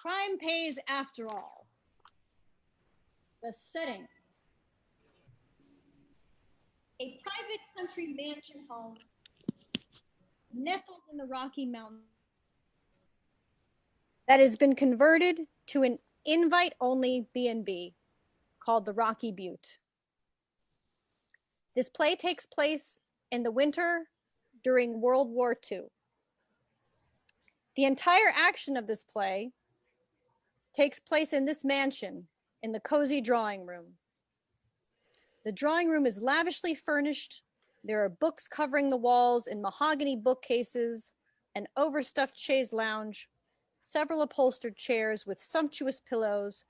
Crime Pays After All. The setting. A private country mansion home nestled in the Rocky Mountains that has been converted to an invite-only B&B called the Rocky Butte. This play takes place in the winter during World War II. The entire action of this play takes place in this mansion in the cozy drawing room. The drawing room is lavishly furnished. There are books covering the walls in mahogany bookcases, an overstuffed chaise lounge, several upholstered chairs with sumptuous pillows,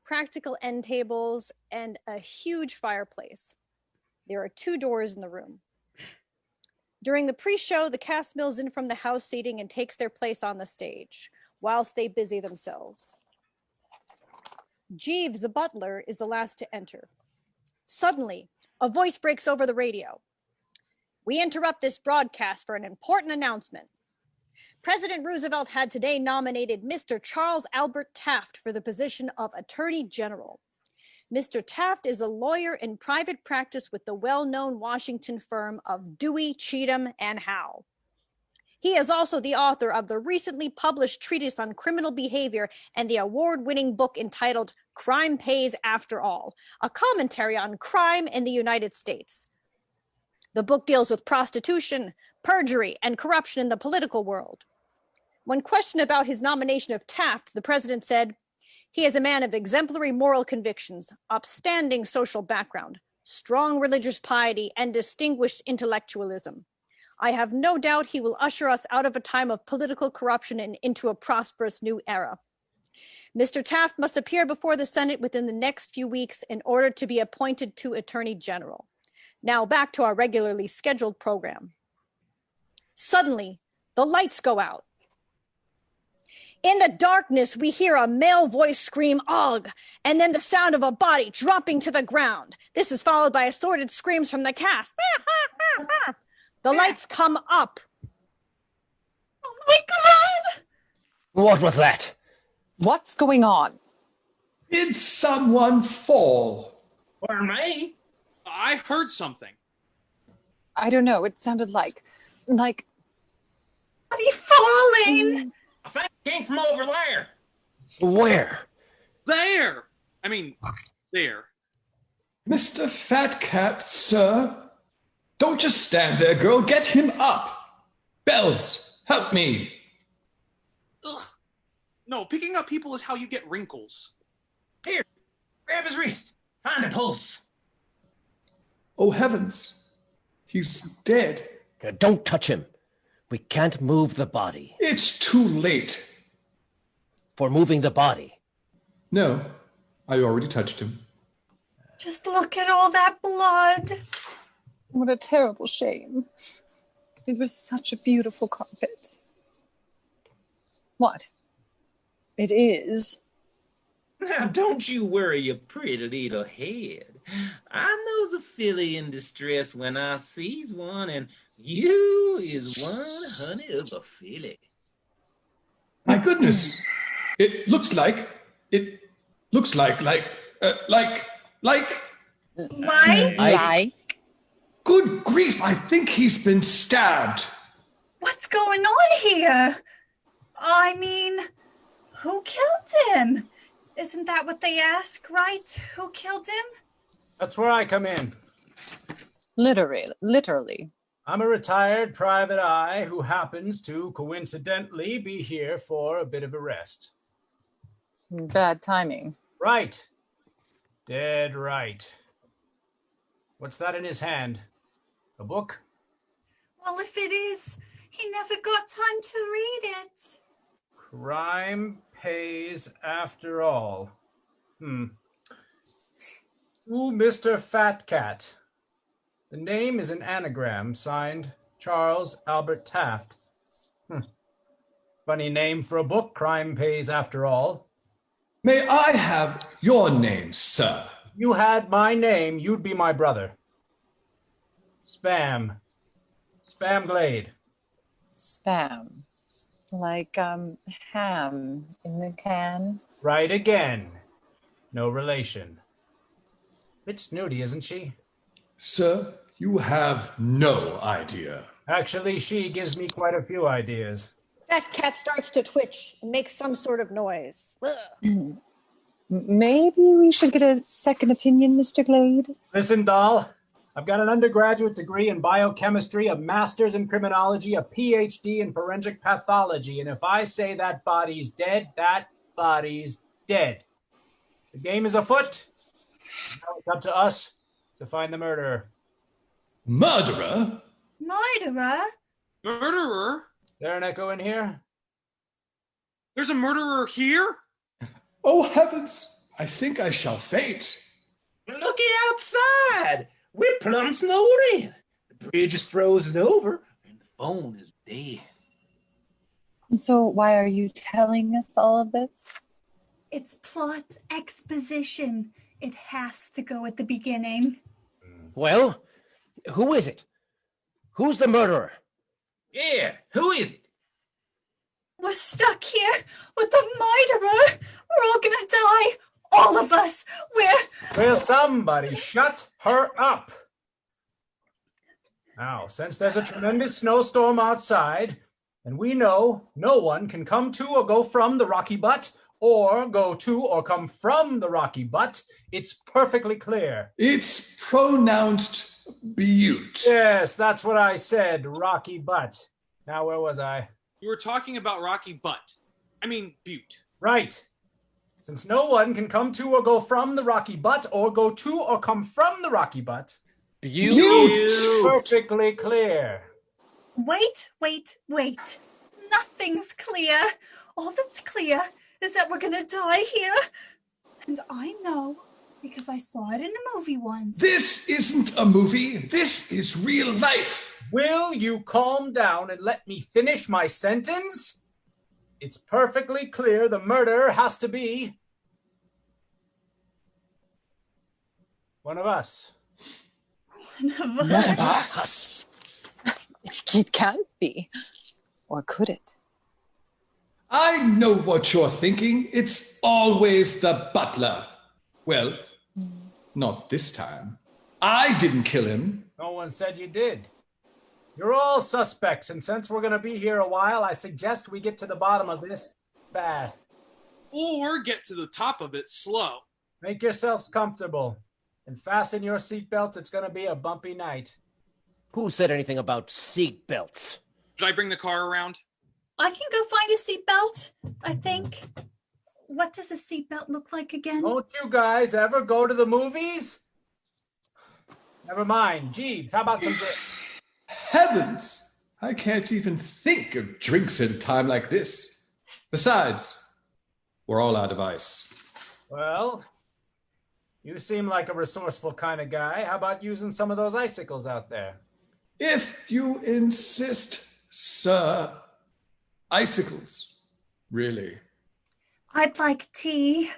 practical end tables, and a huge fireplace. There are 2 doors in the room. During the pre-show, the cast mills in from the house seating and takes their place on the stage, whilst they busy themselves. Jeeves, the butler, is the last to enter. Suddenly, a voice breaks over the radio. We interrupt this broadcast for an important announcement. President Roosevelt had today nominated Mr. Charles Albert Taft for the position of Attorney General. Mr. Taft is a lawyer in private practice with the well-known Washington firm of Dewey, Cheatham, and Howe. He is also the author of the recently published treatise on criminal behavior and the award-winning book entitled Crime Pays After All, a commentary on crime in the United States. The book deals with prostitution, perjury, and corruption in the political world. When questioned about his nomination of Taft, the president said, "He is a man of exemplary moral convictions, upstanding social background, strong religious piety, and distinguished intellectualism. I have no doubt he will usher us out of a time of political corruption and into a prosperous new era. Mr. Taft must appear before the Senate within the next few weeks in order to be appointed to Attorney General." Now back to our regularly scheduled program. Suddenly, the lights go out. In the darkness, we hear a male voice scream, "Ugh!" and then the sound of a body dropping to the ground. This is followed by assorted screams from the cast. The lights come up. Oh my God! What was that? What's going on? Did someone fall? Or me? I heard something. I don't know. It sounded like... Are you falling? I think it came from over there. Where? There! I mean, there. Mr. Fat Cat, sir? Don't just stand there, girl. Get him up. Bells, help me. Ugh. No, picking up people is how you get wrinkles. Here, grab his wrist. Find a pulse. Oh, heavens. He's dead. Don't touch him. We can't move the body. It's too late. For moving the body? No, I already touched him. Just look at all that blood. What a terrible shame. It was such a beautiful carpet. What? It is. Now, don't you worry your pretty little head. I knows a filly in distress when I sees one, and you is one honey of a filly. My goodness. It looks like... Good grief, I think he's been stabbed. What's going on here? I mean, who killed him? Isn't that what they ask, right? Who killed him? That's where I come in. Literally. I'm a retired private eye who happens to coincidentally be here for a bit of a rest. Bad timing. Right. Dead right. What's that in his hand? A book? Well, if it is, he never got time to read it. Crime Pays After All. To Mr. Fat Cat. The name is an anagram signed Charles Albert Taft. Funny name for a book, Crime Pays After All. May I have your name, sir? You had my name, you'd be my brother. Spam. Spam Glade. Spam. Like, ham in the can? Right again. No relation. Bit snooty, isn't she? Sir, you have no idea. Actually, she gives me quite a few ideas. Fat Cat starts to twitch and makes some sort of noise. Ugh. Maybe we should get a second opinion, Mr. Glade. Listen, doll. I've got an undergraduate degree in biochemistry, a master's in criminology, a PhD in forensic pathology, and if I say that body's dead, that body's dead. The game is afoot. Now it's up to us to find the murderer. Murderer? Murderer? Murderer? Is there an echo in here? There's a murderer here? Oh, heavens! I think I shall faint. Looky outside. We're plumb snowed in. The bridge is frozen over, and the phone is dead. And so why are you telling us all of this? It's plot exposition. It has to go at the beginning. Well, who is it? Who's the murderer? Yeah, who is it? We're stuck here with the murderer. We're all gonna die. All of us. Will somebody shut her up? Now, since there's a tremendous snowstorm outside, and we know no one can come to or go from the Rocky Butt, or go to or come from the Rocky Butt, it's perfectly clear. It's pronounced Butte. Yes, that's what I said, Rocky Butt. Now, where was I? You were talking about Rocky Butt. I mean, Butte. Right. Since no one can come to or go from the Rocky Butt, or go to or come from the Rocky Butt, Butte! Perfectly clear. Wait. Nothing's clear. All that's clear is that we're gonna die here. And I know because I saw it in a movie once. This isn't a movie. This is real life. Will you calm down and let me finish my sentence? It's perfectly clear the murderer has to be one of us. One of One of us. It can't be. Or could it? I know what you're thinking. It's always the butler. Well, not this time. I didn't kill him. No one said you did. You're all suspects, and since we're going to be here a while, I suggest we get to the bottom of this fast. Or get to the top of it slow. Make yourselves comfortable, and fasten your seatbelts. It's going to be a bumpy night. Who said anything about seat belts? Should I bring the car around? I can go find a seatbelt, I think. What does a seatbelt look like again? Don't you guys ever go to the movies? Never mind. Jeeves, how about some drinks? Heavens! I can't even think of drinks in time like this. Besides, we're all out of ice. Well, you seem like a resourceful kind of guy. How about using some of those icicles out there? If you insist, sir. Icicles. Really. I'd like tea.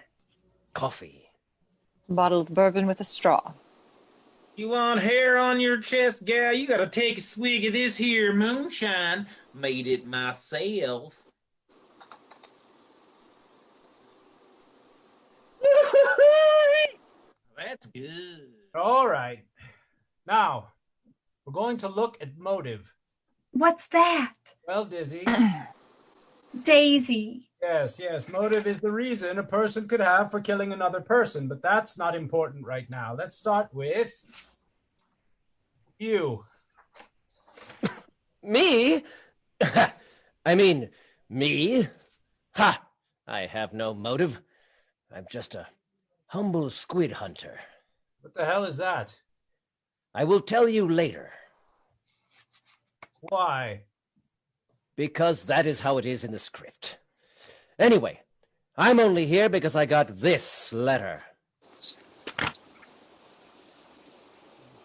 Coffee. Bottled bourbon with a straw. You want hair on your chest, gal? You gotta take a swig of this here moonshine. Made it myself. That's good. All right. Now, we're going to look at motive. What's that? Well, Dizzy. Daisy. Yes. Motive is the reason a person could have for killing another person, but that's not important right now. Let's start with you. Me? I mean, me? Ha! I have no motive. I'm just a humble squid hunter. What the hell is that? I will tell you later. Why? Because that is how it is in the script. Anyway, I'm only here because I got this letter.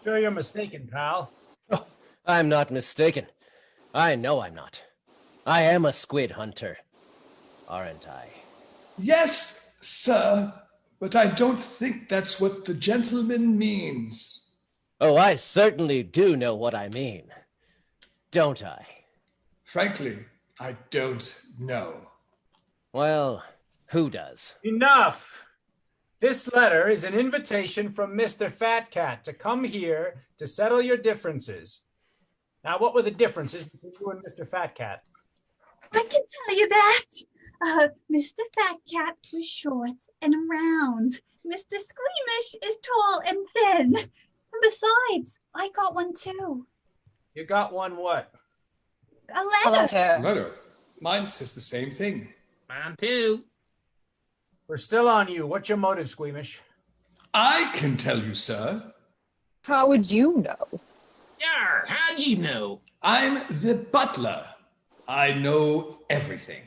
Sure you're mistaken, pal. Oh, I'm not mistaken. I know I'm not. I am a squid hunter, aren't I? Yes, sir. But I don't think that's what the gentleman means. Oh, I certainly do know what I mean. Don't I? Frankly, I don't know. Well, who does? Enough! This letter is an invitation from Mr. Fat Cat to come here to settle your differences. Now, what were the differences between you and Mr. Fat Cat? I can tell you that. Mr. Fat Cat was short and round. Mr. Squeamish is tall and thin. And besides, I got one too. You got one what? A A letter. Letter. Mine says the same thing. Mine too. We're still on you. What's your motive, Squeamish? I can tell you, sir. How would you know? Yar, how'd you know? I'm the butler. I know everything.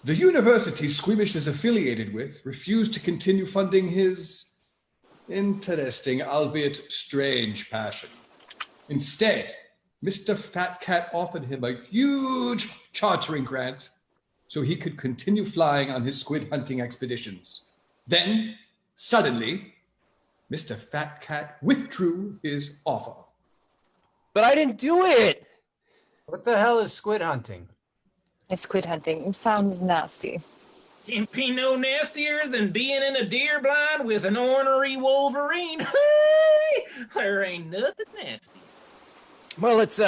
The university Squeamish is affiliated with refused to continue funding his interesting, albeit strange, passion. Instead, Mr. Fat Cat offered him a huge chartering grant so he could continue flying on his squid hunting expeditions. Then, suddenly, Mr. Fat Cat withdrew his offer. But I didn't do it! What the hell is squid hunting? It's squid hunting. It sounds nasty. Can't be no nastier than being in a deer blind with an ornery wolverine. There ain't nothing nasty. Well, it's,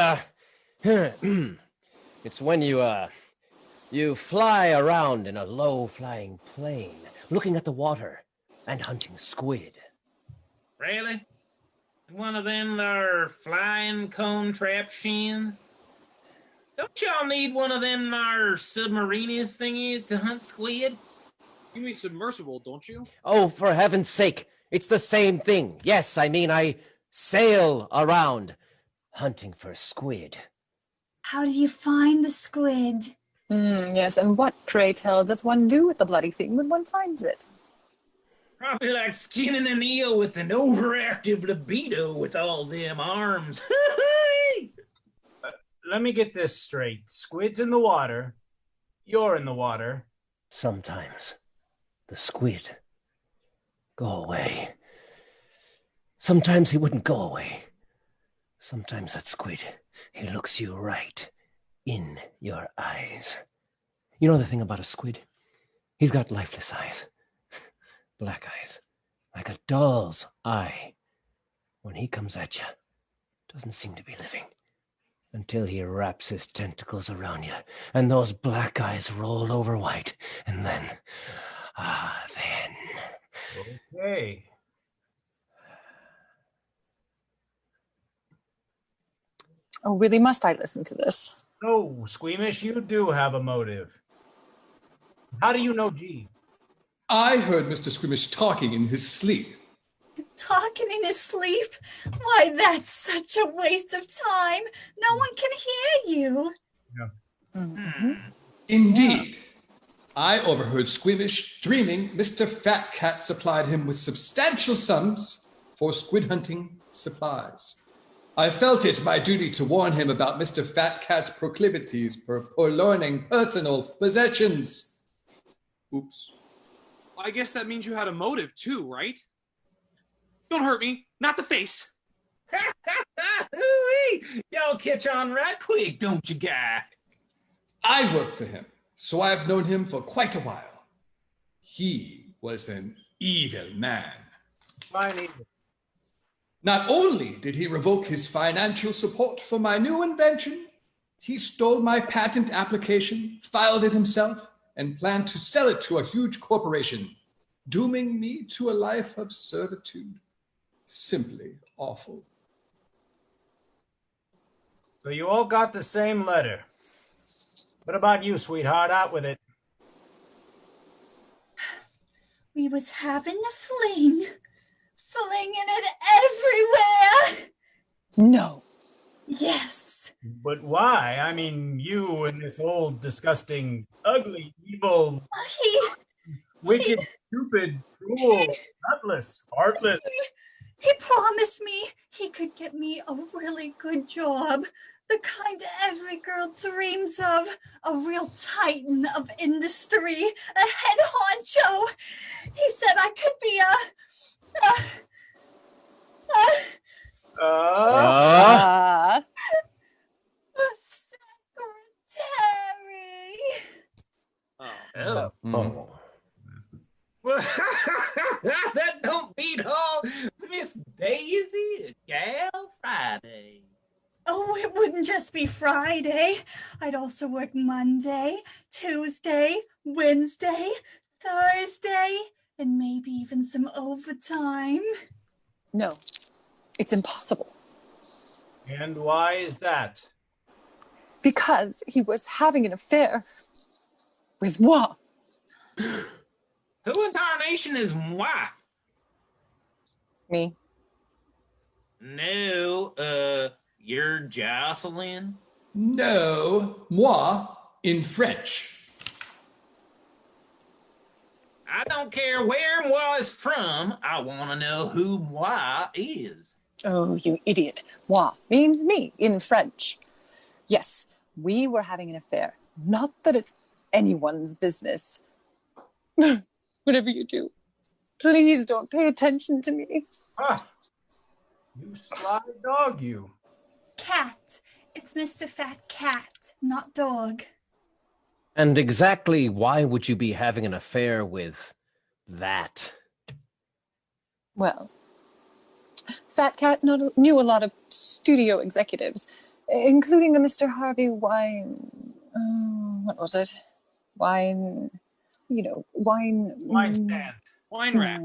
it's when you fly around in a low-flying plane, looking at the water and hunting squid. Really? One of them there flying cone trap shins? Don't y'all need one of them there submarinist thingies to hunt squid? You mean submersible, don't you? Oh, for heaven's sake, it's the same thing. Yes, I mean, I sail around hunting for squid. How do you find the squid? Yes, and what, pray tell, does one do with the bloody thing when one finds it? Probably like skinning an eel with an overactive libido with all them arms. Let me get this straight. Squid's in the water. You're in the water. Sometimes the squid go away. Sometimes he wouldn't go away. Sometimes that squid, he looks you right in your eyes. You know the thing about a squid? He's got lifeless eyes. Black eyes. Like a doll's eye. When he comes at you, doesn't seem to be living. Until he wraps his tentacles around you, and those black eyes roll over white, and then, then... Okay. Oh, really, must I listen to this? So, Squeamish, you do have a motive. How do you know G? I heard Mr. Squeamish talking in his sleep. Talking in his sleep? Why, that's such a waste of time. No one can hear you. Indeed. I overheard Squeamish dreaming Mr. Fat Cat supplied him with substantial sums for squid hunting supplies. I felt it my duty to warn him about Mr. Fat Cat's proclivities for purloining personal possessions. Oops. I guess that means you had a motive too, right? Don't hurt me. Not the face. Ooh-wee. Y'all catch on right quick, don't you, guy? I work for him, so I've known him for quite a while. He was an evil man. Fine, either. Not only did he revoke his financial support for my new invention, he stole my patent application, filed it himself, and planned to sell it to a huge corporation, dooming me to a life of servitude. Simply awful. So you all got the same letter. What about you, sweetheart? Out with it. We was having a fling. Flinging it everywhere. No. Yes. But why? I mean, you and this old, disgusting, ugly, evil, wicked, stupid, cruel, gutless, heartless. He promised me he could get me a really good job. The kind every girl dreams of. A real titan of industry. A head honcho. He said I could be a secretary. Oh. Oh. Well, that don't beat all Miss Daisy, a gal Friday. Oh, it wouldn't just be Friday. I'd also work Monday, Tuesday, Wednesday, Thursday, and maybe even some overtime. No, it's impossible. And why is that? Because he was having an affair with moi. Who in tarnation is moi? Me. No, you're Jocelyn? No, moi in French. I don't care where moi is from. I want to know who moi is. Oh, you idiot. Moi means me in French. Yes, we were having an affair. Not that it's anyone's business. Whatever you do, please don't pay attention to me. Ah, you sly dog, you. Cat. It's Mr. Fat Cat, not dog. And exactly why would you be having an affair with that? Well, Fat Cat knew a lot of studio executives, including a Mr. Harvey what was it? Wine stand. Wine rack.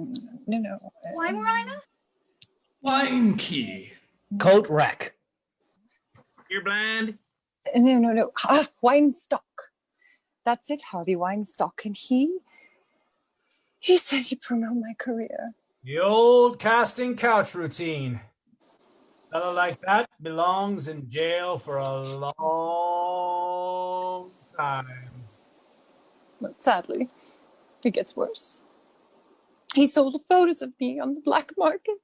No. Weimaraner? Wine key. Coat rack. You're blind? No. Weinstock. That's it, Harvey Weinstock. And he said he'd promote my career. The old casting couch routine. A fellow like that belongs in jail for a long time. But sadly, it gets worse. He sold photos of me on the black market.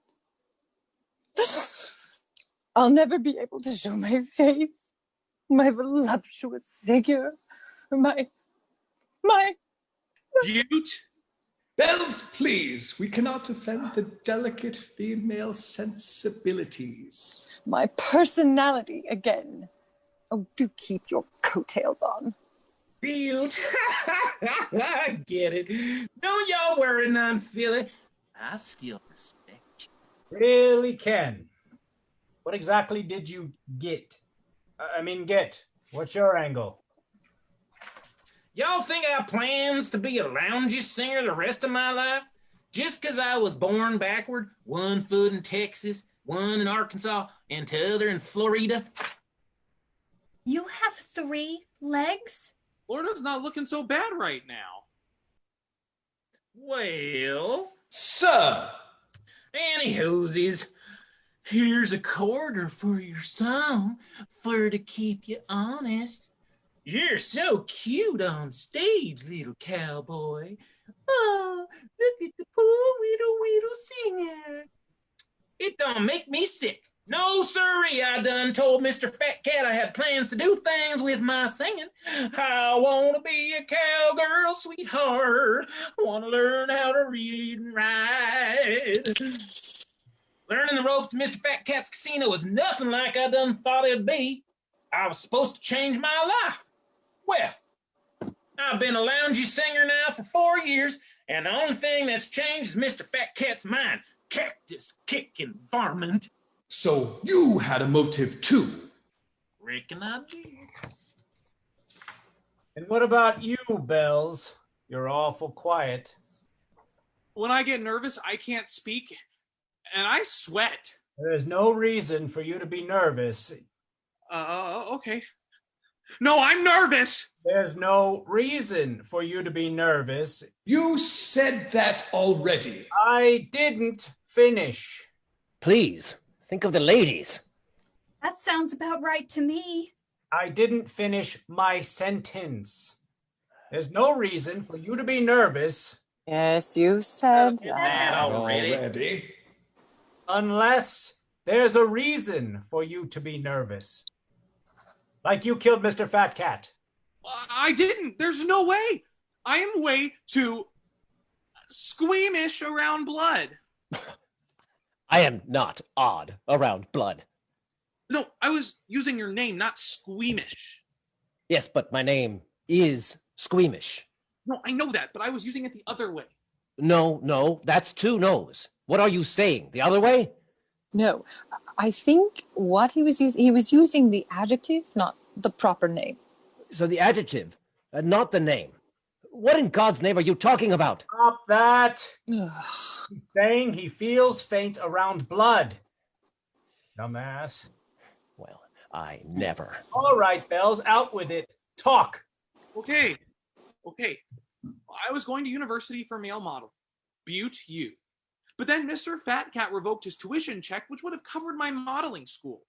I'll never be able to show my face, my voluptuous figure, my... Butte? Bells, please. We cannot offend the delicate female sensibilities. my personality again. Oh, do keep your coattails on. Butte. I get it. Don't y'all worry none, Philly. I still respect you. Really, Ken? What exactly did you get? Get. What's your angle? Y'all think I have plans to be a loungy singer the rest of my life? Just 'cause I was born backward, one foot in Texas, one in Arkansas, and t'other in Florida? You have 3 legs? Florida's not looking so bad right now. Well... Sir! Anywhosies, here's a quarter for your song, for to keep you honest. You're so cute on stage, little cowboy. Oh, look at the poor whittle singer. It don't make me sick. No, sirree, I done told Mr. Fat Cat I had plans to do things with my singing. I want to be a cowgirl, sweetheart. Want to learn how to read and write. Learning the ropes to Mr. Fat Cat's casino was nothing like I done thought it'd be. I was supposed to change my life. Well, I've been a loungy singer now for 4 years, and the only thing that's changed is Mr. Fat Cat's mind. Cactus kicking varmint. So you had a motive too. Reckon I did. And what about you, Bells? You're awful quiet. When I get nervous, I can't speak, and I sweat. There's no reason for you to be nervous. Okay. No, I'm nervous. There's no reason for you to be nervous. You said that already. I didn't finish. Please, think of the ladies. That sounds about right to me. I didn't finish my sentence. There's no reason for you to be nervous. Yes, you said that. Already. Unless there's a reason for you to be nervous. Like you killed Mr. Fat Cat. I didn't. There's no way. I am way too squeamish around blood. I am not odd around blood. No, I was using your name, not squeamish. Yes, but my name is Squeamish. No, I know that, but I was using it the other way. No, that's two no's. What are you saying? The other way? No, I think what he was using the adjective, not the proper name. So the adjective, not the name. What in God's name are you talking about? Stop that. He's saying he feels faint around blood. Dumbass. Well, I never. All right, Bells, out with it. Talk. Okay. I was going to university for male model. Butte U. But then Mr. Fat Cat revoked his tuition check, which would have covered my modeling school.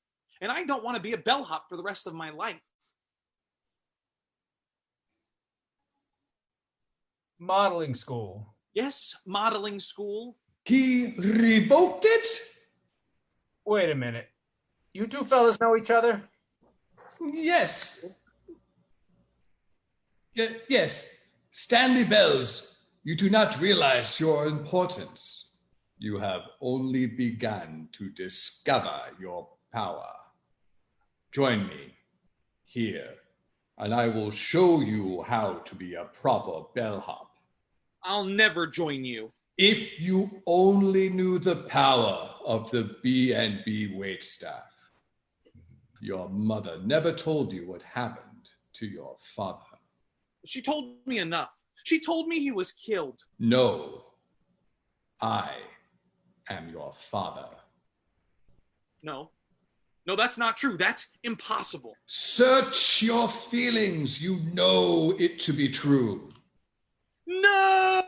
And I don't want to be a bellhop for the rest of my life. Modeling school. Yes, modeling school. He revoked it? Wait a minute. You two fellas know each other? Yes. Yes. Stanley Bells, you do not realize your importance. You have only begun to discover your power. Join me here, and I will show you how to be a proper bellhop. I'll never join you. If you only knew the power of the B&B waitstaff. Your mother never told you what happened to your father. She told me enough. She told me he was killed. No, I am your father. No, that's not true. That's impossible. Search your feelings. You know it to be true. No!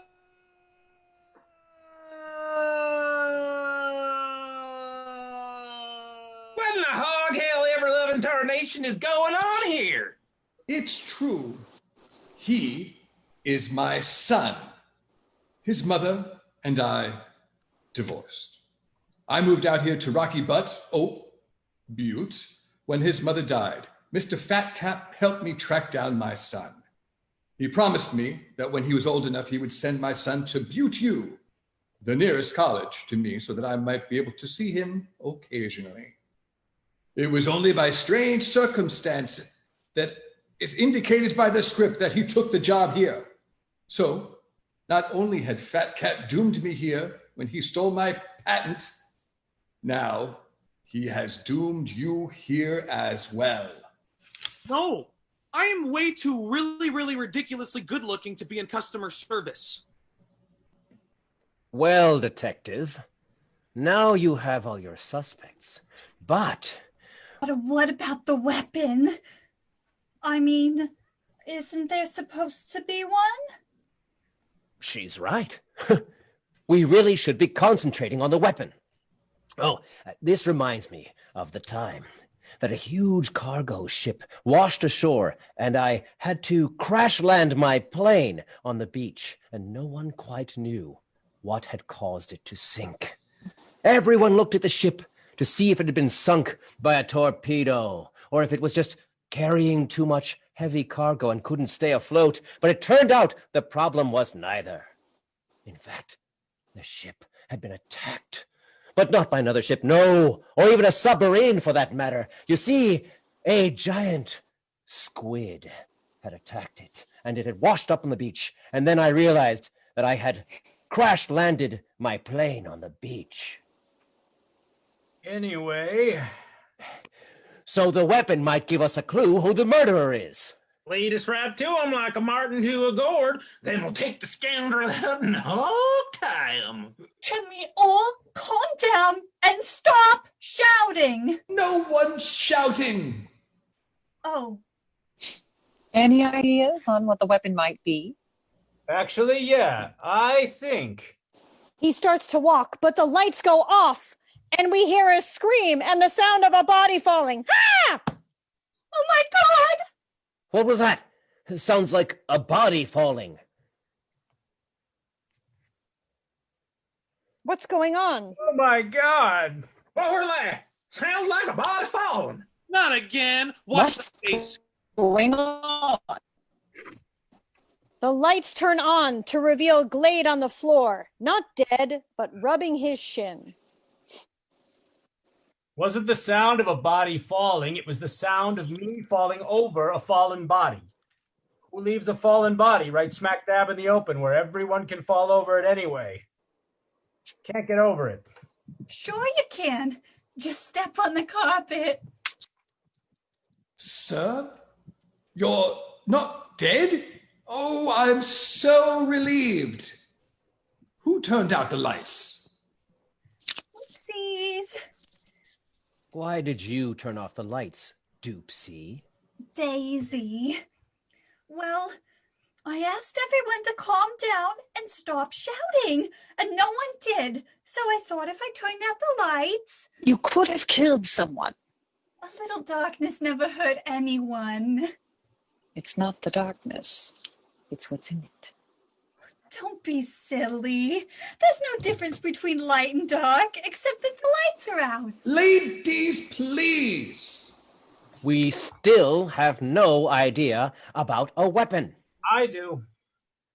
What in the hog hell ever loving tarnation is going on here? It's true. He is my son. His mother and I divorced. I moved out here to Rocky Butte, when his mother died. Mr. Fat Cat helped me track down my son. He promised me that when he was old enough, he would send my son to Butte U, the nearest college to me, so that I might be able to see him occasionally. It was only by strange circumstance that is indicated by the script that he took the job here. So, not only had Fat Cat doomed me here when he stole my patent, now he has doomed you here as well. No, I am way too really ridiculously good looking to be in customer service. Well, detective, now you have all your suspects, but... But what about the weapon? I mean, isn't there supposed to be one? She's right. We really should be concentrating on the weapon. Oh, this reminds me of the time that a huge cargo ship washed ashore and I had to crash land my plane on the beach, and no one quite knew what had caused it to sink. Everyone looked at the ship to see if it had been sunk by a torpedo or if it was just carrying too much heavy cargo and couldn't stay afloat, but it turned out the problem was neither. In fact, the ship had been attacked, but not by another ship, no, or even a submarine for that matter. You see, a giant squid had attacked it, and it had washed up on the beach, and then I realized that I had crash-landed my plane on the beach. Anyway... So the weapon might give us a clue who the murderer is. Lead us right to him like a marten to a gourd, then we'll take the scoundrel out and hog-tie him. Can we all calm down and stop shouting? No one's shouting. Oh. Any ideas on what the weapon might be? Actually, yeah, I think. He starts to walk, but the lights go off, and we hear a scream and the sound of a body falling. Ah! Oh my God! What was that? It sounds like a body falling. What's going on? Oh my God! What were that? Sounds like a body falling. Not again. Watch What's the face. going on? The lights turn on to reveal Glade on the floor, not dead, but rubbing his shin. Wasn't the sound of a body falling, it was the sound of me falling over a fallen body. Who leaves a fallen body right smack dab in the open where everyone can fall over it anyway? Can't get over it. Sure you can. Just step on the carpet. Sir? You're not dead? Oh, I'm so relieved. Who turned out the lights? Oopsies. Why did you turn off the lights, Doopsie? Daisy. Well, I asked everyone to calm down and stop shouting, and no one did. So I thought if I turned out the lights... You could have killed someone. A little darkness never hurt anyone. It's not the darkness. It's what's in it. Don't be silly. There's no difference between light and dark, except that the lights are out. Ladies, please. We still have no idea about a weapon. I do.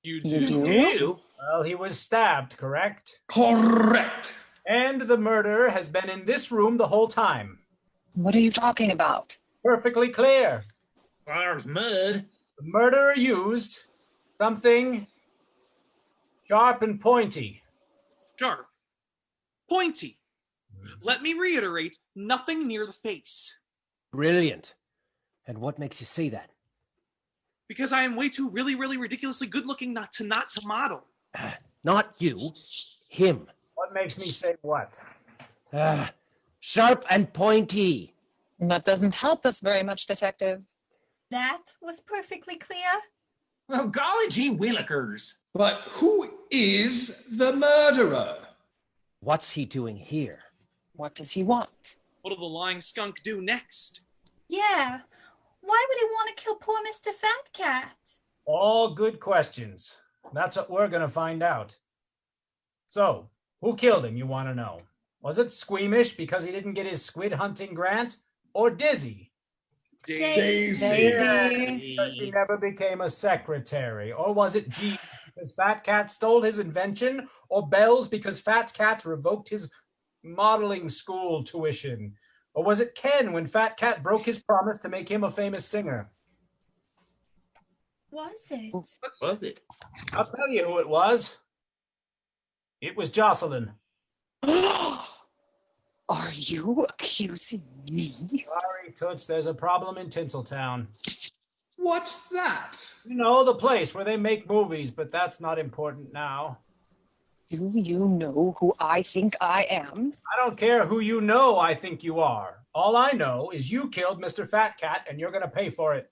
You You do? do? Well, he was stabbed, correct? Correct. And the murderer has been in this room the whole time. What are you talking about? Perfectly clear. There's mud. The murderer used something sharp and pointy. Sharp. Pointy. Let me reiterate, nothing near the face. Brilliant. And what makes you say that? Because I am way too really ridiculously good looking not to model. Not you, him. What makes me say what? Sharp and pointy. That doesn't help us very much, Detective. That was perfectly clear. Well, golly gee willikers. But who is the murderer? What's he doing here? What does he want? What'll the lying skunk do next? Yeah. Why would he want to kill poor Mr. Fat Cat? All good questions. That's what we're going to find out. So, who killed him, you want to know? Was it Squeamish because he didn't get his squid hunting grant? Or Dizzy? Daisy. Because he never became a secretary. Or was it G because Fat Cat stole his invention? Or Bells because Fat Cat revoked his modeling school tuition? Or was it Ken when Fat Cat broke his promise to make him a famous singer? Was it? What was it? I'll tell you who it was. It was Jocelyn. Are you accusing me? Sorry, Toots, there's a problem in Tinseltown. What's that? You know, the place where they make movies, but that's not important now. Do you know who I think I am? I don't care who you know I think you are. All I know is you killed Mr. Fat Cat and you're going to pay for it.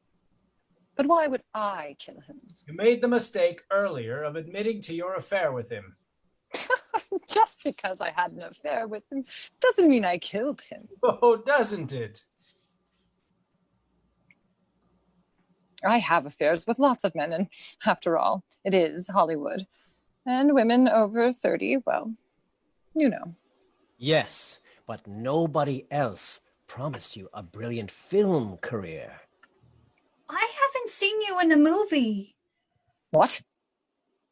But why would I kill him? You made the mistake earlier of admitting to your affair with him. Just because I had an affair with him doesn't mean I killed him. Oh, doesn't it? I have affairs with lots of men, and after all, it is Hollywood. And women over 30, well, you know. Yes, but nobody else promised you a brilliant film career. I haven't seen you in a movie. What?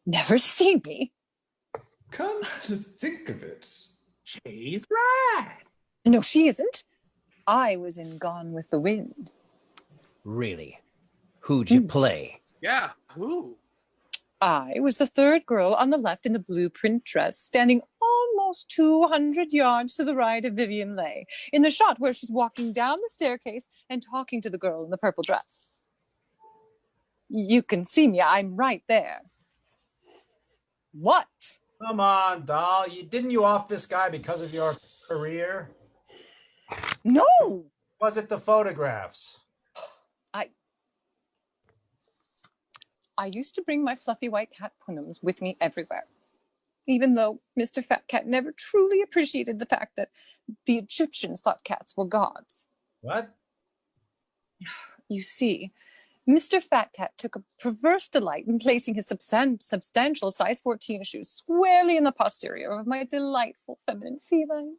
Never seen me? Come to think of it. She's right. No, she isn't. I was in Gone with the Wind. Really? Who'd you play? Yeah, who? I was the third girl on the left in the blueprint dress, standing almost 200 yards to the right of Vivian Leigh, in the shot where she's walking down the staircase and talking to the girl in the purple dress. You can see me. I'm right there. What? Come on, doll. Didn't you off this guy because of your career? No! Was it the photographs? I used to bring my fluffy white cat Punums with me everywhere, even though Mr. Fat Cat never truly appreciated the fact that the Egyptians thought cats were gods. What? You see, Mr. Fat Cat took a perverse delight in placing his substantial size 14 shoes squarely in the posterior of my delightful feminine feline.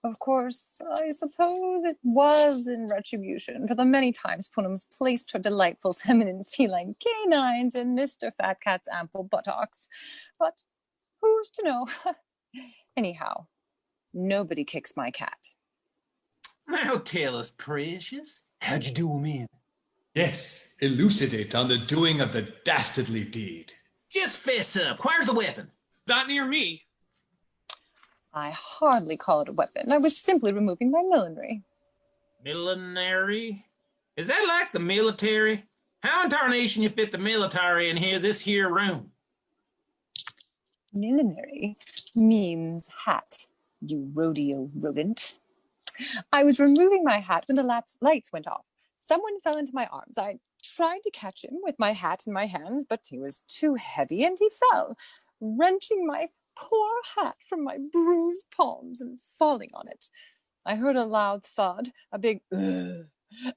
Of course, I suppose it was in retribution for the many times Punums placed her delightful feminine feline canines in Mr. Fat Cat's ample buttocks. But who's to know? Anyhow, nobody kicks my cat. Now tell us, precious, how'd you do him in? Yes, elucidate on the doing of the dastardly deed. Just fess up. Where's the weapon? Not near me. I hardly call it a weapon. I was simply removing my millinery. Millinery? Is that like the military? How in tarnation you fit the military in here, this here room? Millinery means hat, you rodeo rodent. I was removing my hat when the lights went off. Someone fell into my arms. I tried to catch him with my hat in my hands, but he was too heavy and he fell, wrenching my poor hat from my bruised palms and falling on it. I heard a loud thud, a big ugh,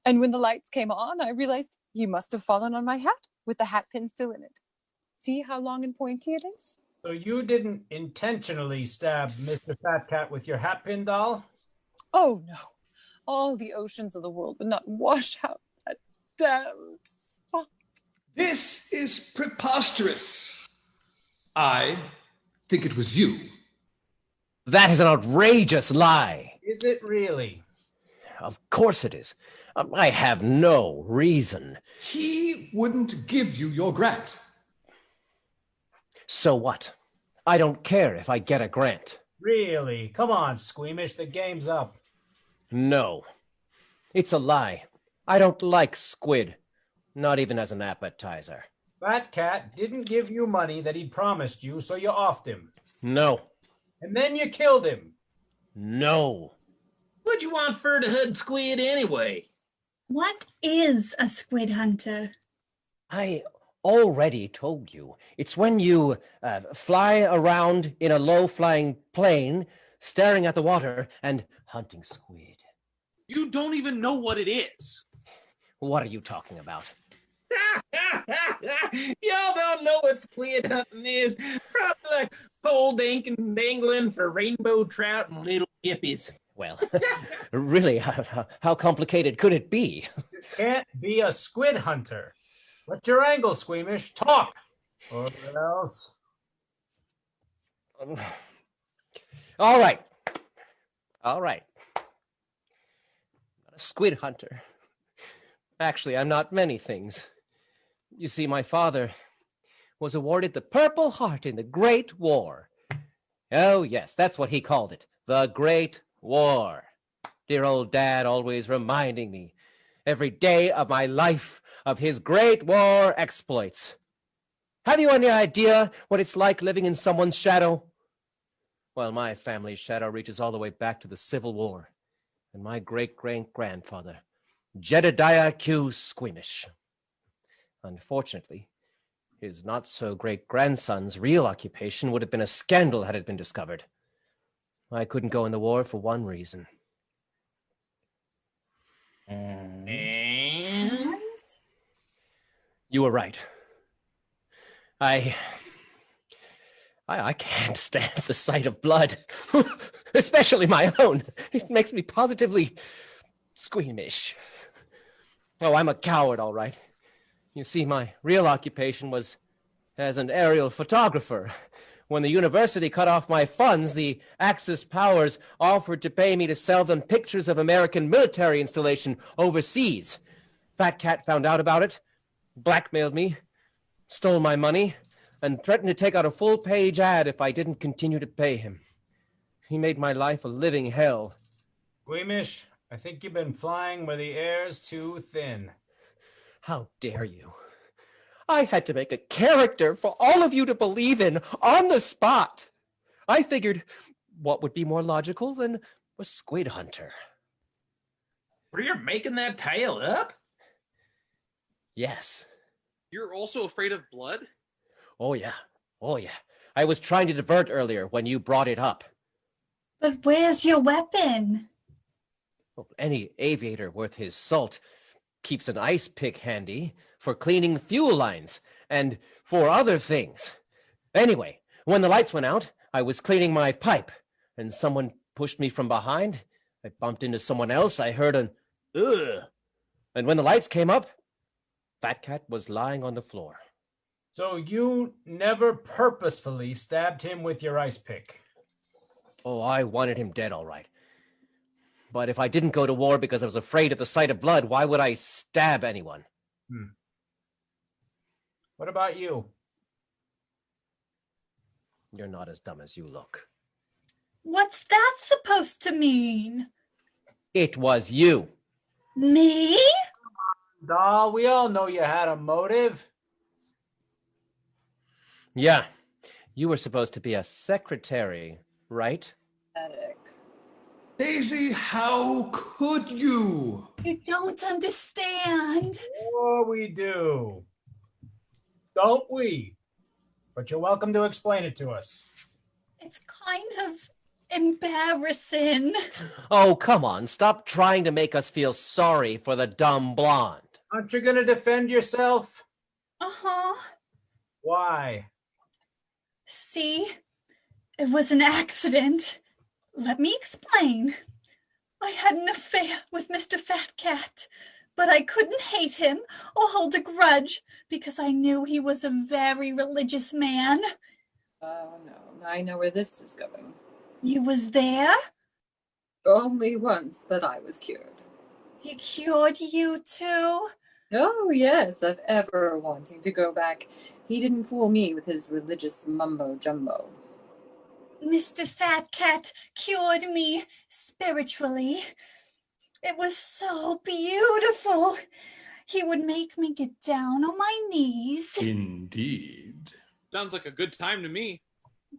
and when the lights came on, I realized he must have fallen on my hat with the hat pin still in it. See how long and pointy it is? So you didn't intentionally stab Mr. Fat Cat with your hat pin, doll? Oh, no. All the oceans of the world would not wash out that damned spot. This is preposterous. I think it was you. That is an outrageous lie. Is it really? Of course it is. I have no reason. He wouldn't give you your grant. So what? I don't care if I get a grant. Really? Come on, Squeamish, the game's up. No. It's a lie. I don't like squid. Not even as an appetizer. Fat Cat didn't give you money that he'd promised you, so you offed him. No. And then you killed him. No. What'd you want for to hood squid anyway? What is a squid hunter? I already told you. It's when you fly around in a low-flying plane, staring at the water and hunting squid. You don't even know what it is. What are you talking about? Y'all don't know what squid hunting is. Probably like pole dangling for rainbow trout and little gippies. Well, really, how complicated could it be? You can't be a squid hunter. What's your angle, Squeamish? Talk! Or else... All right. All right. Not a squid hunter. Actually, I'm not many things. You see, my father was awarded the Purple Heart in the Great War. Oh, yes, that's what he called it. The Great War. Dear old Dad always reminding me every day of my life of his Great War exploits. Have you any idea what it's like living in someone's shadow? Well, my family's shadow reaches all the way back to the Civil War, and my great-great-grandfather, Jedediah Q. Squeamish. Unfortunately, his not-so-great-grandson's real occupation would have been a scandal had it been discovered. I couldn't go in the war for one reason. And? You were right. I can't stand the sight of blood, especially my own. It makes me positively squeamish. Oh, I'm a coward, all right. You see, my real occupation was as an aerial photographer. When the university cut off my funds, the Axis powers offered to pay me to sell them pictures of American military installation overseas. Fat Cat found out about it, blackmailed me, stole my money, and threatened to take out a full-page ad if I didn't continue to pay him. He made my life a living hell. Squeamish, I think you've been flying where the air's too thin. How dare you? I had to make a character for all of you to believe in on the spot. I figured what would be more logical than a squid hunter? Were you making that tale up? Yes. You're also afraid of blood? Oh, yeah. Oh, yeah. I was trying to divert earlier when you brought it up. But where's your weapon? Well, any aviator worth his salt keeps an ice pick handy for cleaning fuel lines and for other things. Anyway, when the lights went out, I was cleaning my pipe, and someone pushed me from behind. I bumped into someone else. I heard an ugh. And when the lights came up, Fat Cat was lying on the floor. So you never purposefully stabbed him with your ice pick? Oh, I wanted him dead, all right. But if I didn't go to war because I was afraid of the sight of blood, why would I stab anyone? What about you? You're not as dumb as you look. What's that supposed to mean? It was you. Me? Doll, we all know you had a motive. Yeah. You were supposed to be a secretary, right? Pathetic. Daisy, how could you? You don't understand. Sure we do. Don't we? But you're welcome to explain it to us. It's kind of embarrassing. Oh, come on. Stop trying to make us feel sorry for the dumb blonde. Aren't you going to defend yourself? Uh-huh. Why? See, it was an accident. Let me explain. I had an affair with Mr. Fat Cat, but I couldn't hate him or hold a grudge because I knew he was a very religious man. Oh no, I know where this is going. You was there? Only once, but I was cured. He cured you too? Oh yes, if ever wanting to go back. He didn't fool me with his religious mumbo-jumbo. Mr. Fat Cat cured me spiritually. It was so beautiful. He would make me get down on my knees. Indeed. Sounds like a good time to me.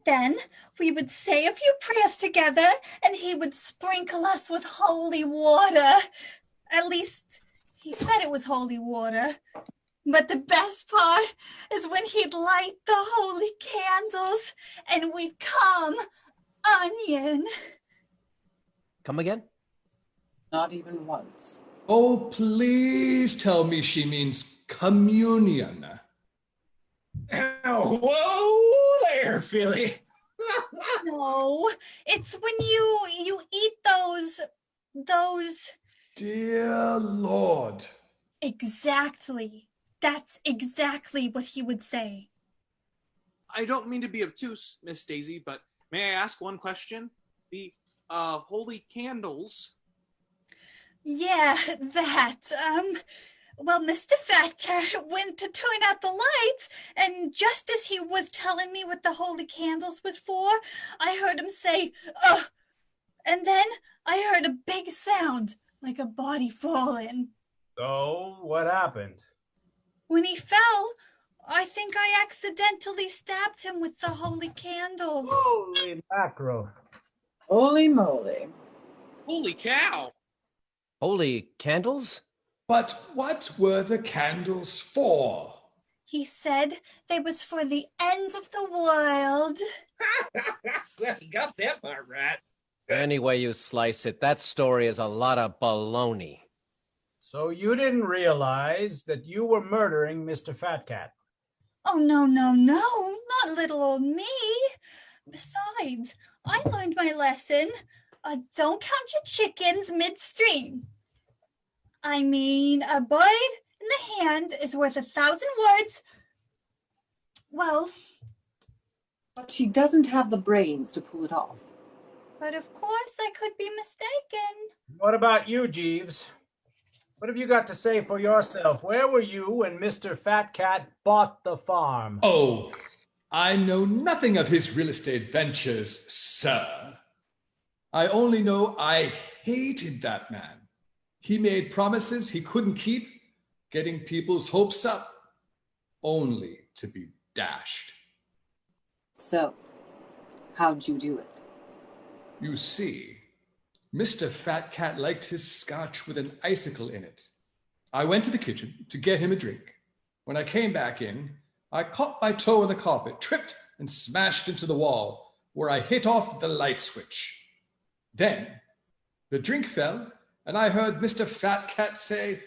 Then we would say a few prayers together, and he would sprinkle us with holy water. At least, he said it was holy water. But the best part is when he'd light the holy candles, and we'd come onion. Come again? Not even once. Oh, please tell me she means communion. Oh, whoa there, Philly. No, it's when you eat those. Dear Lord. Exactly. That's exactly what he would say. I don't mean to be obtuse, Miss Daisy, but may I ask one question? The holy candles. Yeah, that. Well, Mr. Fat Cat went to turn out the lights, and just as he was telling me what the holy candles was for, I heard him say, ugh! And then I heard a big sound, like a body falling. So, what happened? When he fell, I think I accidentally stabbed him with the holy candles. Holy mackerel. Holy moly. Holy cow! Holy candles? But what were the candles for? He said they was for the end of the world. Well, he got that part right. Any way you slice it, that story is a lot of baloney. So you didn't realize that you were murdering Mr. Fat Cat? Oh, no, not little old me. Besides, I learned my lesson. Don't count your chickens midstream. I mean, a bird in the hand is worth 1,000 words. Well, But she doesn't have the brains to pull it off. but of course I could be mistaken. What about you, Jeeves? What have you got to say for yourself? Where were you when Mr. Fat Cat bought the farm? Oh, I know nothing of his real estate ventures, sir. I only know I hated that man. He made promises he couldn't keep, getting people's hopes up, only to be dashed. So, how'd you do it? You see, Mr. Fat Cat liked his scotch with an icicle in it. I went to the kitchen to get him a drink. When I came back in, I caught my toe in the carpet, tripped, and smashed into the wall, where I hit off the light switch. Then the drink fell, and I heard Mr. Fat Cat say,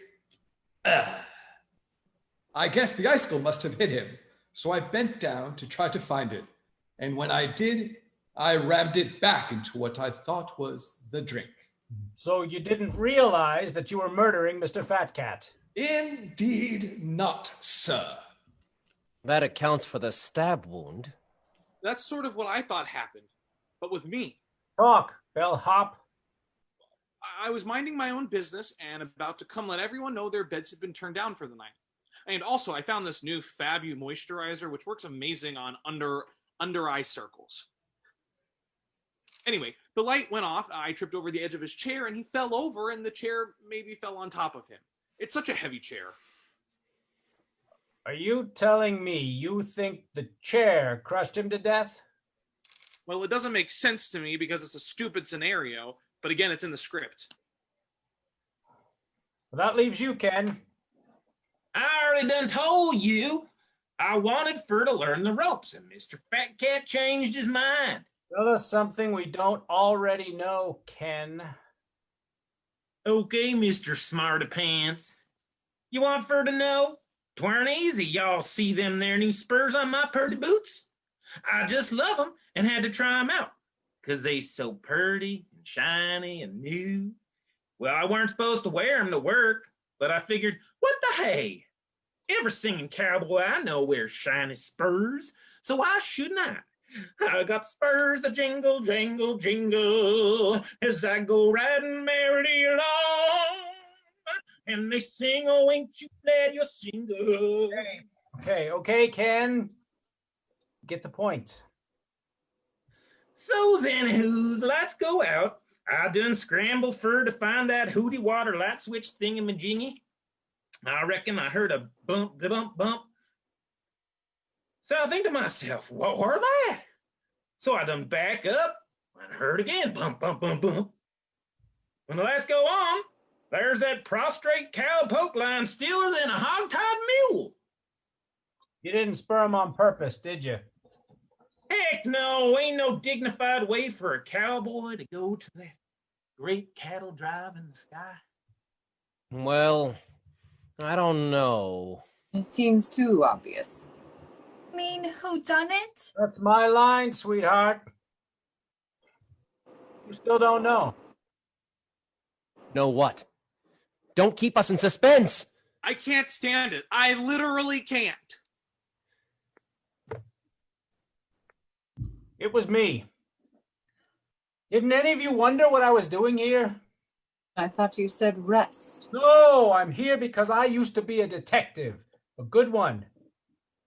ugh. I guess the icicle must have hit him, so I bent down to try to find it. And when I did, I rammed it back into what I thought was the drink. So you didn't realize that you were murdering Mr. Fat Cat? Indeed not, sir. That accounts for the stab wound. That's sort of what I thought happened, but with me. Talk, bellhop. I was minding my own business and about to come let everyone know their beds had been turned down for the night. And also, I found this new Fabu moisturizer, which works amazing on under eye circles. Anyway, the light went off. I tripped over the edge of his chair, and he fell over, and the chair maybe fell on top of him. It's such a heavy chair. Are you telling me you think the chair crushed him to death? Well, it doesn't make sense to me because it's a stupid scenario, but again, it's in the script. Well, that leaves you, Ken. I already done told you I wanted Fur to learn the ropes, and Mr. Fat Cat changed his mind. Tell us something we don't already know, Ken. Okay, Mr. Smarty Pants. You want Fur to know? 'Tweren't easy, y'all see them there new spurs on my purty boots? I just love them and had to try them out, 'cause they so purty and shiny and new. Well, I weren't supposed to wear them to work, but I figured, what the hey? Every singing cowboy I know wears shiny spurs, so why shouldn't I? I got spurs that jingle, jingle, jingle as I go riding merrily along. And they sing, oh, ain't you glad you're single? Okay, Ken. Get the point. So's anywho's, let's go out. I done scramble Fur to find that hooty water light switch thingamajiggy. I reckon I heard a bump, bump, bump. So I think to myself, what were that? So I done back up and heard again, bump, bump, bump, bump. When the lights go on, there's that prostrate cow poke line stealer than a hog-tied mule. You didn't spur him on purpose, did you? Heck no, ain't no dignified way for a cowboy to go to that great cattle drive in the sky. Well, I don't know. It seems too obvious. Mean who done it? That's my line, sweetheart. You still don't know. Know what? Don't keep us in suspense. I can't stand it. I literally can't. It was me. Didn't any of you wonder what I was doing here? I thought you said rest. No, I'm here because I used to be a detective. A good one.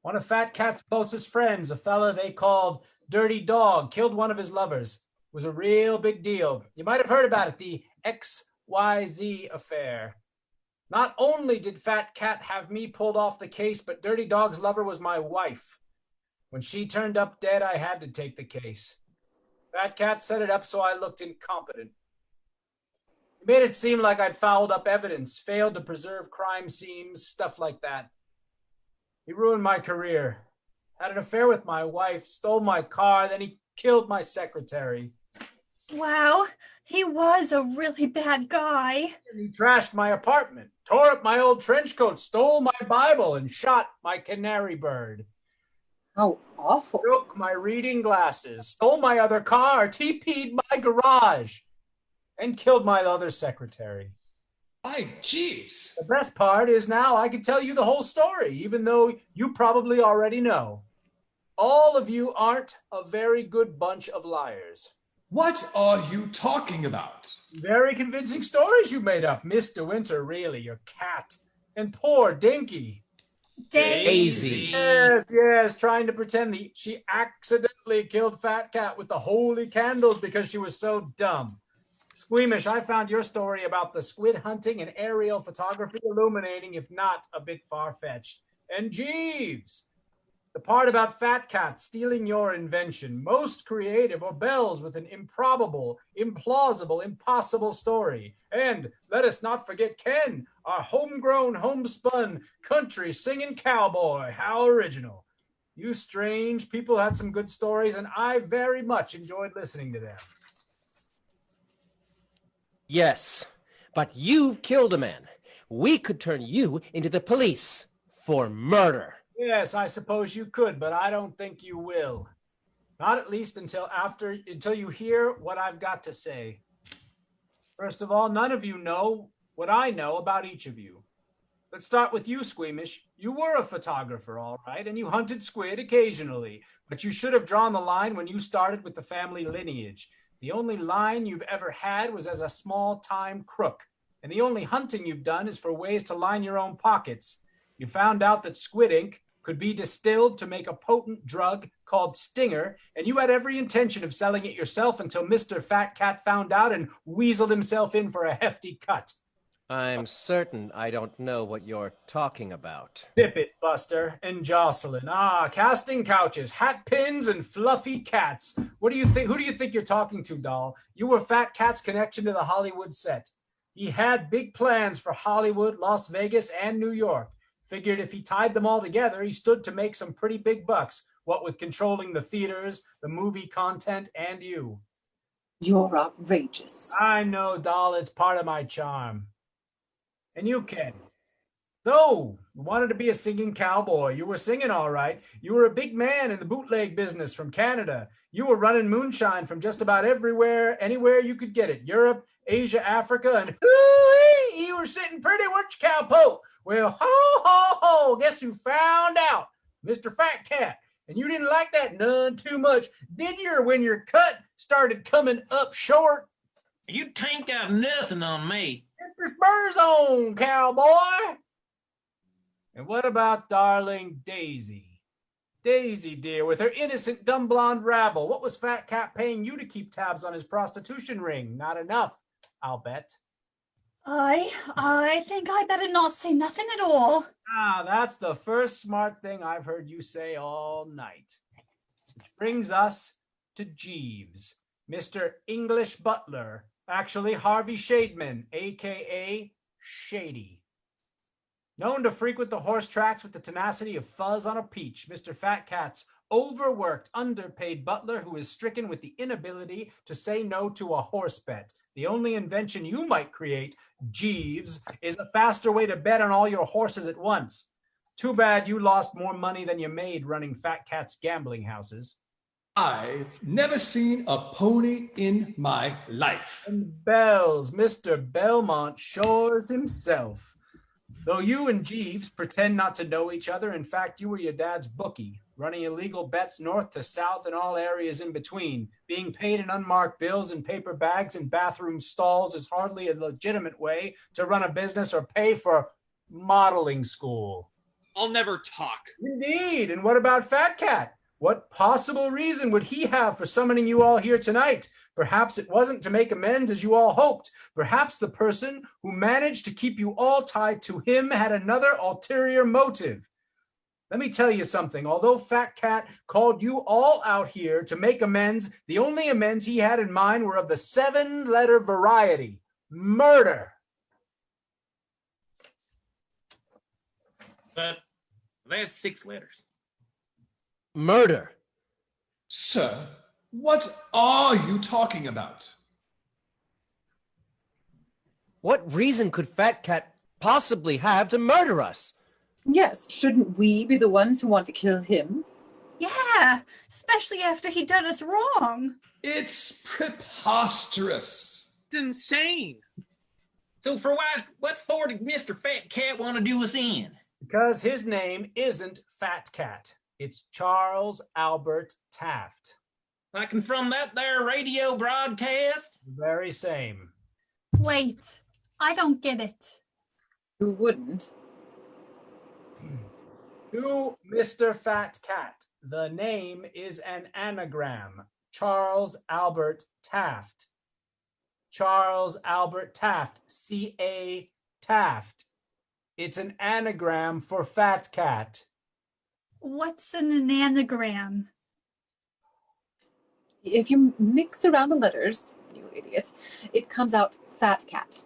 One of Fat Cat's closest friends, a fella they called Dirty Dog, killed one of his lovers. It was a real big deal. You might have heard about it, the XYZ affair. Not only did Fat Cat have me pulled off the case, but Dirty Dog's lover was my wife. When she turned up dead, I had to take the case. Fat Cat set it up so I looked incompetent. He made it seem like I'd fouled up evidence, failed to preserve crime scenes, stuff like that. He ruined my career, had an affair with my wife, stole my car, then he killed my secretary. Wow, he was a really bad guy. He trashed my apartment, tore up my old trench coat, stole my Bible, and shot my canary bird. How awful. Broke my reading glasses, stole my other car, TP'd my garage, and killed my other secretary. My jeeves. The best part is now I can tell you the whole story, even though you probably already know. All of you aren't a very good bunch of liars. What are you talking about? Very convincing stories you made up. Miss De Winter, really, your cat. And poor Dinky. Daisy. Yes, trying to pretend she accidentally killed Fat Cat with the holy candles because she was so dumb. Squeamish, I found your story about the squid hunting and aerial photography illuminating, if not a bit far-fetched. And Jeeves, the part about Fat Cat stealing your invention, most creative, or bells with an improbable, implausible, impossible story. And let us not forget Ken, our homegrown, homespun, country singing cowboy. How original. You strange people had some good stories, and I very much enjoyed listening to them. Yes, but you've killed a man. We could turn you into the police for murder. Yes, I suppose you could, but I don't think you will. Not at least until you hear what I've got to say. First of all, none of you know what I know about each of you. Let's start with you, Squeamish. You were a photographer, all right, and you hunted squid occasionally, but you should have drawn the line when you started with the family lineage. The only line you've ever had was as a small-time crook, and the only hunting you've done is for ways to line your own pockets. You found out that squid ink could be distilled to make a potent drug called Stinger, and you had every intention of selling it yourself until Mr. Fat Cat found out and weaseled himself in for a hefty cut. I'm certain I don't know what you're talking about. Dip it, Buster, and Jocelyn. Ah, casting couches, hat pins, and fluffy cats. What do you think? Who do you think you're talking to, doll? You were Fat Cat's connection to the Hollywood set. He had big plans for Hollywood, Las Vegas, and New York. Figured if he tied them all together, he stood to make some pretty big bucks, what with controlling the theaters, the movie content, and you. You're outrageous. I know, doll, it's part of my charm. And you, Ken. So, you wanted to be a singing cowboy. You were singing all right. You were a big man in the bootleg business from Canada. You were running moonshine from just about everywhere, anywhere you could get it. Europe, Asia, Africa, and hoo-wee, you were sitting pretty, weren't you, cowpoke? Well, ho, ho, ho, guess who found out? Mr. Fat Cat. And you didn't like that none too much, did you, when your cut started coming up short? You ain't got nothing on me. Get your spurs on, cowboy. And what about darling Daisy? Daisy, dear, with her innocent, dumb blonde rabble, what was Fat Cat paying you to keep tabs on his prostitution ring? Not enough, I'll bet. I think I better not say nothing at all. Ah, that's the first smart thing I've heard you say all night. Which brings us to Jeeves, Mr. English Butler, actually Harvey Shademan, a.k.a. Shady. Known to frequent the horse tracks with the tenacity of fuzz on a peach, Mr. Fat Cat's overworked, underpaid butler who is stricken with the inability to say no to a horse bet. The only invention you might create, Jeeves, is a faster way to bet on all your horses at once. Too bad you lost more money than you made running Fat Cat's gambling houses. I've never seen a pony in my life. And bells, Mr. Belmont Shores himself. Though you and Jeeves pretend not to know each other, in fact, you were your dad's bookie, running illegal bets north to south and all areas in between. Being paid in unmarked bills and paper bags and bathroom stalls is hardly a legitimate way to run a business or pay for modeling school. I'll never talk. Indeed. And what about Fat Cat? What possible reason would he have for summoning you all here tonight? Perhaps it wasn't to make amends as you all hoped. Perhaps the person who managed to keep you all tied to him had another ulterior motive. Let me tell you something. Although Fat Cat called you all out here to make amends, the only amends he had in mind were of the 7-letter variety. Murder. But that's 6 letters. Murder. Sir, what are you talking about? What reason could Fat Cat possibly have to murder us? Yes, shouldn't we be the ones who want to kill him? Yeah, especially after he done us wrong. It's preposterous. It's insane. So what for did Mr. Fat Cat want to do us in? Because his name isn't Fat Cat. It's Charles Albert Taft. Like from that there radio broadcast? The very same. Wait, I don't get it. Who wouldn't? To Mr. Fat Cat, the name is an anagram. Charles Albert Taft. Charles Albert Taft. C.A. Taft. It's an anagram for Fat Cat. What's an anagram? If you mix around the letters, you idiot, it comes out Fat Cat.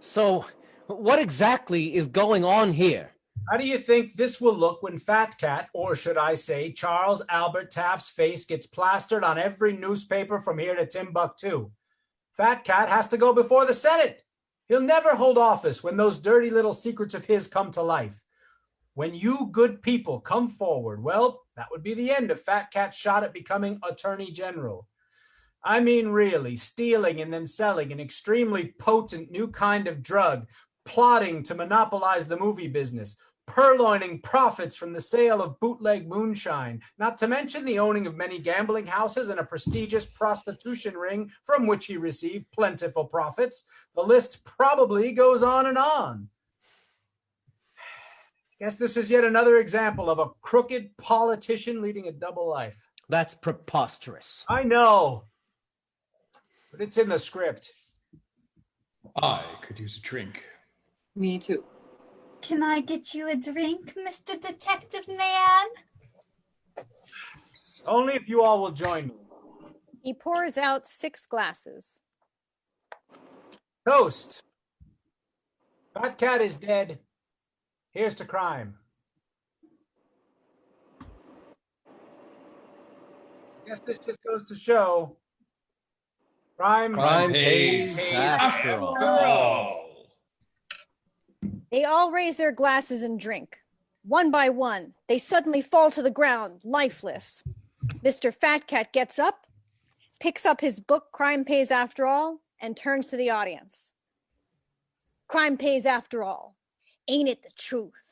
So, what exactly is going on here? How do you think this will look when Fat Cat, or should I say Charles Albert Taft's face, gets plastered on every newspaper from here to Timbuktu? Fat Cat has to go before the Senate. He'll never hold office when those dirty little secrets of his come to life. When you good people come forward, well, that would be the end of Fat Cat's shot at becoming Attorney General. I mean, really, stealing and then selling an extremely potent new kind of drug, plotting to monopolize the movie business, purloining profits from the sale of bootleg moonshine, not to mention the owning of many gambling houses and a prestigious prostitution ring from which he received plentiful profits. The list probably goes on and on. Guess this is yet another example of a crooked politician leading a double life. That's preposterous. I know, but it's in the script. I could use a drink. Me too. Can I get you a drink, Mr. Detective Man? Only if you all will join me. He pours out 6 glasses. Toast. Fat Cat is dead. Here's to crime. Guess this just goes to show crime pays after all. They all raise their glasses and drink. One by one, they suddenly fall to the ground, lifeless. Mr. Fat Cat gets up, picks up his book, Crime Pays After All, and turns to the audience. Crime pays after all. Ain't it the truth?